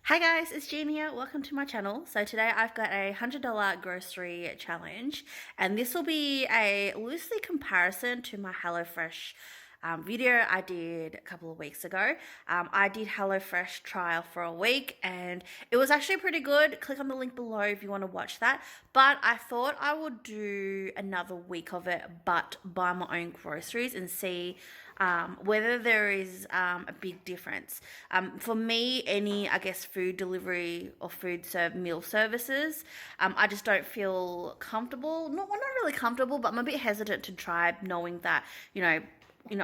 Hi guys, it's Jean here. Welcome to my channel. So today I've got a $100 grocery challenge, and this will be a loosely comparison to my HelloFresh video I did a couple of weeks ago. I did HelloFresh trial for a week and it was actually pretty good. Click on the link below if you want to watch that. But I thought I would do another week of it, but buy my own groceries and see whether there is a big difference. For me, any, I guess, food delivery or meal services, I just don't feel comfortable. Not really comfortable, but I'm a bit hesitant to try, knowing that,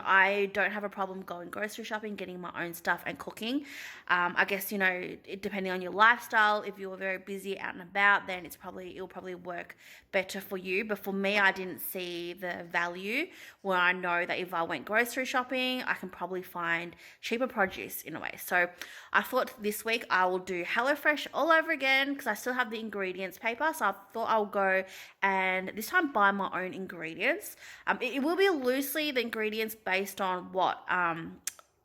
I don't have a problem going grocery shopping, getting my own stuff and cooking. I guess, depending on your lifestyle, if you're very busy out and about, then it'll probably work better for you. But for me, I didn't see the value where I know that if I went grocery shopping, I can probably find cheaper produce in a way. So I thought this week I will do HelloFresh all over again because I still have the ingredients paper. So I thought I'll go and this time buy my own ingredients. It will be loosely the ingredients based on what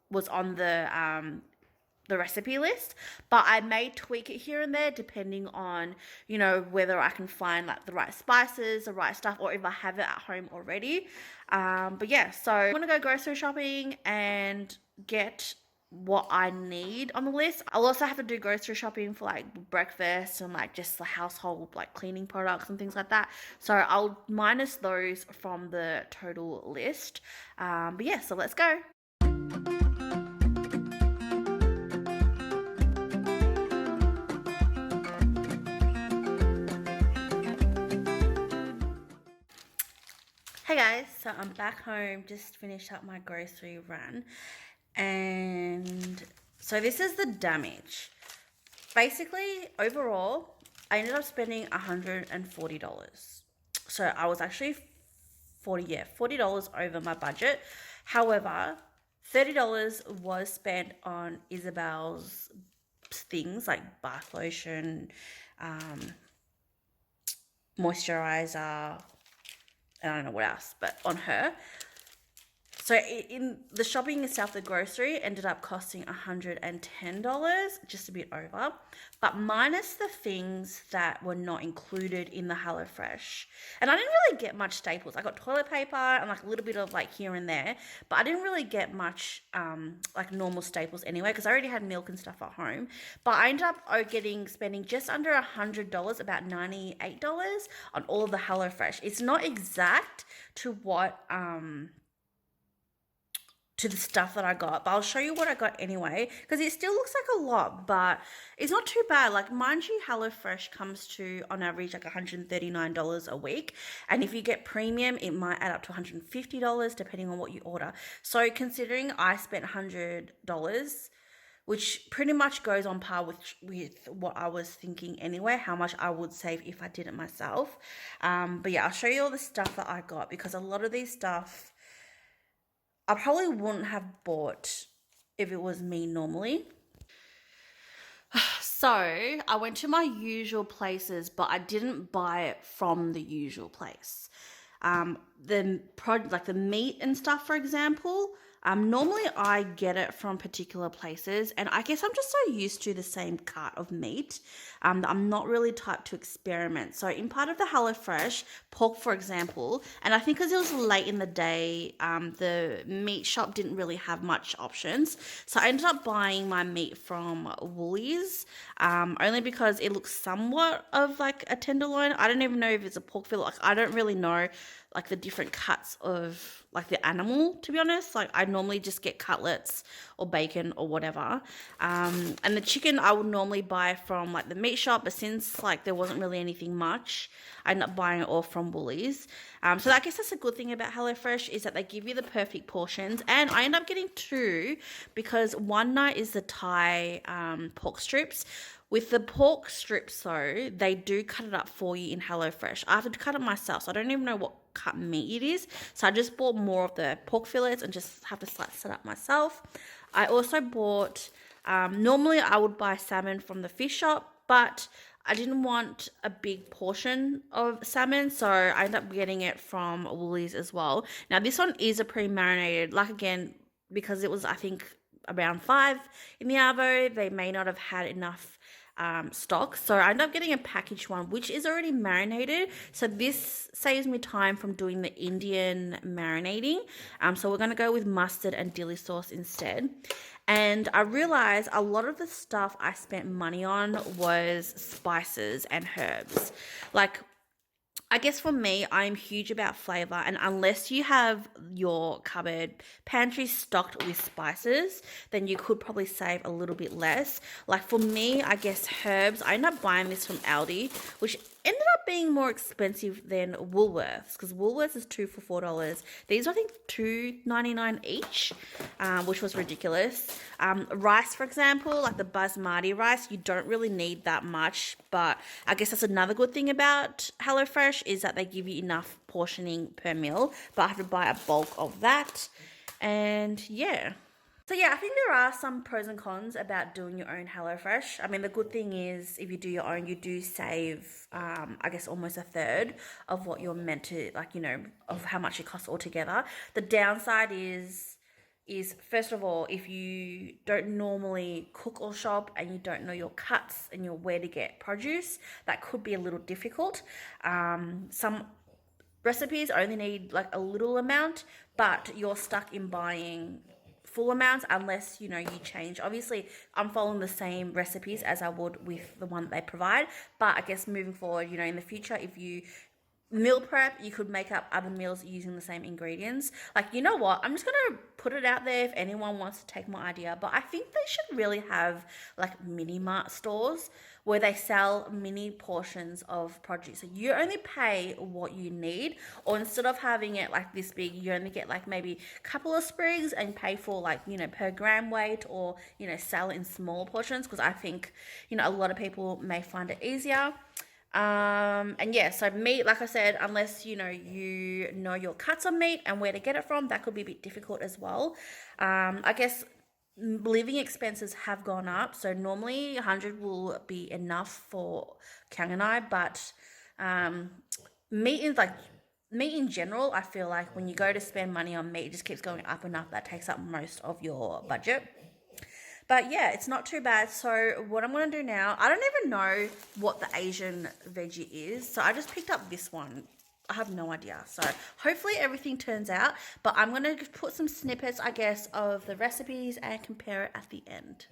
was on the recipe list, but I may tweak it here and there depending on, whether I can find like the right spices, the right stuff, or if I have it at home already. But yeah, so I'm gonna go grocery shopping and get what I need on the list. I'll also have to do grocery shopping for like breakfast and like just the household like cleaning products and things like that. So I'll minus those from the total list. But yeah, so let's go. Hey guys, so I'm back home, just finished up my grocery run, and so this is the damage. Basically, overall, I ended up spending $140. So I was actually $40 over my budget. However, $30 was spent on Isabel's things like bath lotion, moisturizer, and I don't know what else, but on her. So in the shopping itself, the grocery ended up costing $110, just a bit over, but minus the things that were not included in the HelloFresh. And I didn't really get much staples. I got toilet paper and like a little bit of like here and there, but I didn't really get much like normal staples anyway, because I already had milk and stuff at home. But I ended up spending just under $100, about $98 on all of the HelloFresh. It's not exact to what to the stuff that I got, but I'll show you what I got anyway, because it still looks like a lot, but it's not too bad. Like, mind you, HelloFresh comes to, on average, like $139 a week, and if you get premium, it might add up to $150, depending on what you order. So, considering I spent $100, which pretty much goes on par with what I was thinking anyway, how much I would save if I did it myself. But yeah, I'll show you all the stuff that I got, because a lot of these stuff I probably wouldn't have bought if it was me normally. So I went to my usual places, but I didn't buy it from the usual place. Like the meat and stuff, for example, normally I get it from particular places, and I guess I'm just so used to the same cut of meat that I'm not really typed to experiment. So in part of the HelloFresh, pork, for example, and I think because it was late in the day, the meat shop didn't really have much options. So I ended up buying my meat from Woolies, only because it looks somewhat of like a tenderloin. I don't even know if it's a pork fillet. Like, I don't really know like the different cuts of like the animal, to be honest. Like, I normally just get cutlets or bacon or whatever. And the chicken I would normally buy from like the meat shop, but since like there wasn't really anything much, I ended up buying it all from Woolies. So I guess that's a good thing about HelloFresh, is that they give you the perfect portions, and I end up getting two, because one night is the Thai pork strips. With the pork strips though, they do cut it up for you in HelloFresh. I have to cut it myself, so I don't even know what cut meat it is. So I just bought more of the pork fillets and just have to slice it up myself. I also bought, normally I would buy salmon from the fish shop, but I didn't want a big portion of salmon, so I ended up getting it from Woolies as well. Now this one is a pre-marinated, like again, because it was, I think, around 5 in the Arvo. They may not have had enough stock, so I ended up getting a packaged one which is already marinated, so this saves me time from doing the Indian marinating. So we're going to go with mustard and dilly sauce instead. And I realized a lot of the stuff I spent money on was spices and herbs. Like, I guess for me, I'm huge about flavor, and unless you have your cupboard pantry stocked with spices, then you could probably save a little bit less. Like for me, I guess herbs, I ended up buying this from Aldi, which ended up being more expensive than Woolworths, because Woolworths is 2 for $4. These are, I think, $2.99 each, which was ridiculous. Rice, for example, like the basmati rice, you don't really need that much, but I guess that's another good thing about HelloFresh is that they give you enough portioning per meal, but I have to buy a bulk of that. And yeah. So yeah, I think there are some pros and cons about doing your own HelloFresh. I mean, the good thing is if you do your own, you do save, I guess, almost a third of what you're meant to, like, you know, of how much it costs altogether. The downside is first of all, if you don't normally cook or shop and you don't know your cuts and your where to get produce, that could be a little difficult. Some recipes only need like a little amount, but you're stuck in buying full amounts unless, you know, you change. Obviously, I'm following the same recipes as I would with the one that they provide, but I guess moving forward, you know, in the future, if you meal prep, you could make up other meals using the same ingredients. Like, you know what, I'm just gonna put it out there if anyone wants to take my idea, but I think they should really have like mini mart stores where they sell mini portions of produce, so you only pay what you need, or instead of having it like this big, you only get like maybe a couple of sprigs and pay for like, you know, per gram weight, or, you know, sell it in small portions, because I think, you know, a lot of people may find it easier. And yeah, so meat, like I said, unless, you know your cuts of meat and where to get it from, that could be a bit difficult as well. I guess living expenses have gone up, so normally 100 will be enough for Kang and I, but meat is like, meat in general, I feel like when you go to spend money on meat, it just keeps going up and up. That takes up most of your budget. But yeah, it's not too bad. So what I'm going to do now, I don't even know what the Asian veggie is. So I just picked up this one. I have no idea. So hopefully everything turns out. But I'm going to put some snippets, I guess, of the recipes and compare it at the end.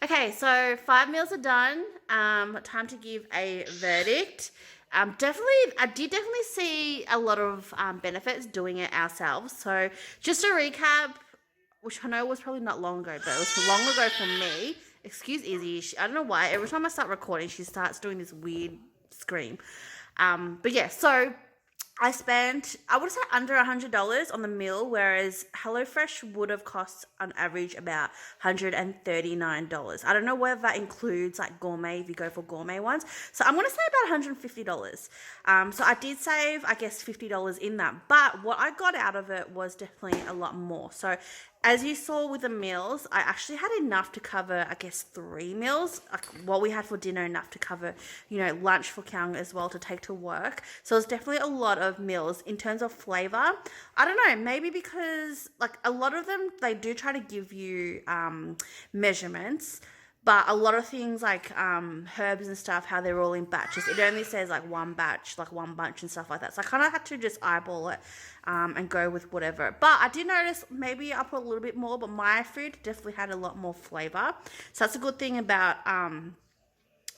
Okay, so 5 meals are done. Time to give a verdict. I did definitely see a lot of benefits doing it ourselves. So just a recap, which I know was probably not long ago, but it was long ago for me. Excuse Izzy. I don't know why. Every time I start recording, she starts doing this weird scream. But yeah, so I spent, I would say, under $100 on the meal, whereas HelloFresh would have cost on average about $139. I don't know whether that includes like gourmet, if you go for gourmet ones. So I'm going to say about $150. So I did save, I guess, $50 in that. But what I got out of it was definitely a lot more. So as you saw with the meals, I actually had enough to cover, I guess, 3 meals. Like what we had for dinner, enough to cover, you know, lunch for Kyung as well to take to work. So it's definitely a lot of meals. In terms of flavor, I don't know, maybe because like a lot of them, they do try to give you measurements. But a lot of things like herbs and stuff, how they're all in batches, it only says like one batch, like one bunch and stuff like that. So I kind of had to just eyeball it and go with whatever. But I did notice maybe I put a little bit more, but my food definitely had a lot more flavor. So that's a good thing about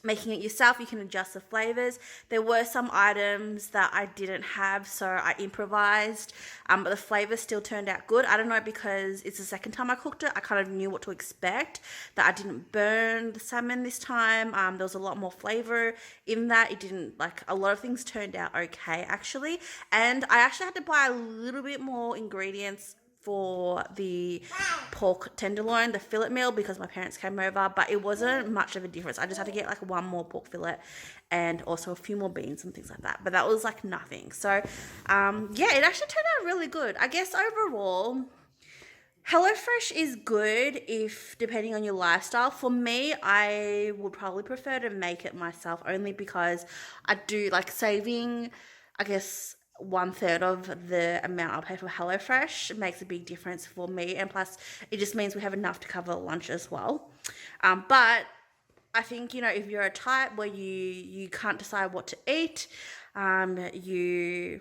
making it yourself. You can adjust the flavors. There were some items that I didn't have, so I improvised, but the flavors still turned out good. I don't know, because it's the second time I cooked it, I kind of knew what to expect, that I didn't burn the salmon this time. There was a lot more flavor in that. It didn't, like, a lot of things turned out okay actually, and I actually had to buy a little bit more ingredients for the pork tenderloin, the fillet meal, because my parents came over, but it wasn't much of a difference. I just had to get like one more pork fillet and also a few more beans and things like that, but that was like nothing. So yeah, it actually turned out really good. I guess overall, HelloFresh is good if depending on your lifestyle. For me, I would probably prefer to make it myself, only because I do like saving, I guess, 1/3 of the amount I pay for HelloFresh. It makes a big difference for me, and plus it just means we have enough to cover lunch as well. But I think, you know, if you're a type where you can't decide what to eat, you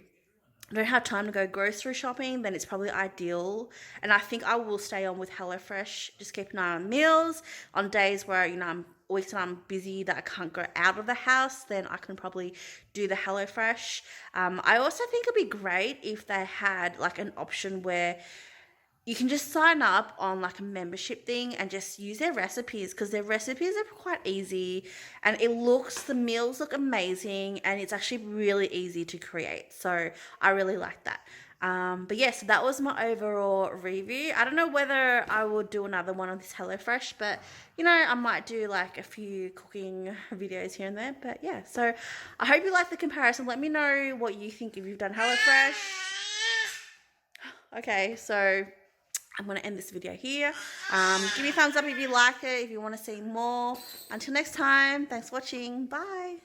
don't have time to go grocery shopping, then it's probably ideal. And I think I will stay on with HelloFresh, just keep an eye on meals. On days where, you know, I'm weeks that I'm busy that I can't go out of the house, then I can probably do the HelloFresh. I also think it'd be great if they had like an option where you can just sign up on like a membership thing and just use their recipes, because their recipes are quite easy, and the meals look amazing, and it's actually really easy to create. So I really like that. But yeah, so that was my overall review. I don't know whether I will do another one on this HelloFresh, but you know, I might do like a few cooking videos here and there. But yeah, so I hope you like the comparison. Let me know what you think if you've done HelloFresh. Okay, so I'm going to end this video here. Give me a thumbs up if you like it, if you want to see more. Until next time, thanks for watching. Bye.